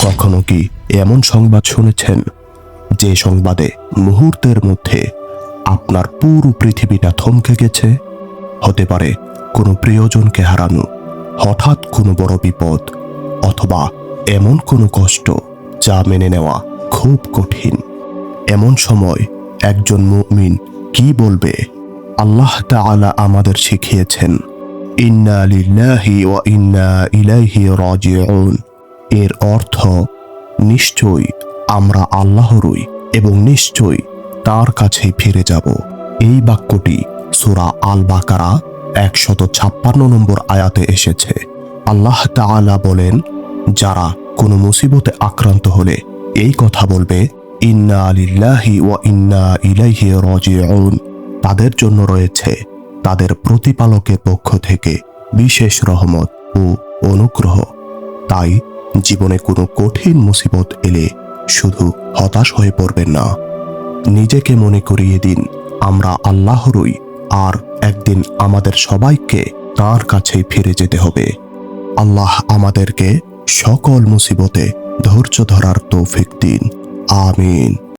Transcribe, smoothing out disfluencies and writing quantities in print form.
কখনো কি এমন সংবাদ শুনেছেন যে সংবাদে মুহূর্তের মধ্যে আপনার পুরো পৃথিবীটা থমকে গেছে? হতে পারে কোনো প্রিয়জনকে হারানো, হঠাৎ কোনো বড় বিপদ, অথবা এমন কোনো কষ্ট যা মেনে নেওয়া খুব কঠিন। এমন সময় একজন মুমিন কি বলবে? আল্লাহ তাআলা আমাদের শিখিয়েছেন, ইন্না লিল্লাহি ওয়া ইন্না ইলাইহি রাজিউন। এর অর্থ নিশ্চয়ই আমরা আল্লাহরই এবং নিশ্চয়ই তার কাছেই ফিরে যাব। এই বাক্যটি সূরা আল বাকারা 156 নম্বর আয়াতে এসেছে। আল্লাহ তাআলা বলেন, যারা কোনো মুসিবতে আক্রান্ত হলে এই কথা বলবে, ইন্না লিল্লাহি ওয়া ইন্না ইলাইহি রাজিউন, তাদের জন্য রয়েছে তাদের প্রতিপালকের পক্ষ থেকে বিশেষ রহমত ও অনুগ্রহ। তাই জীবনে কোনো কঠিন মুসিবত এলে শুধু হতাশ হয়ে পড়বেন না। নিজেকে মনে করিয়ে দিন আমরা আল্লাহরই, আর একদিন আমাদের সবাইকে তার কাছেই ফিরে যেতে হবে। আল্লাহ আমাদেরকে সকল মুসিবতে ধৈর্য ধরার তৌফিক দিন। আমিন।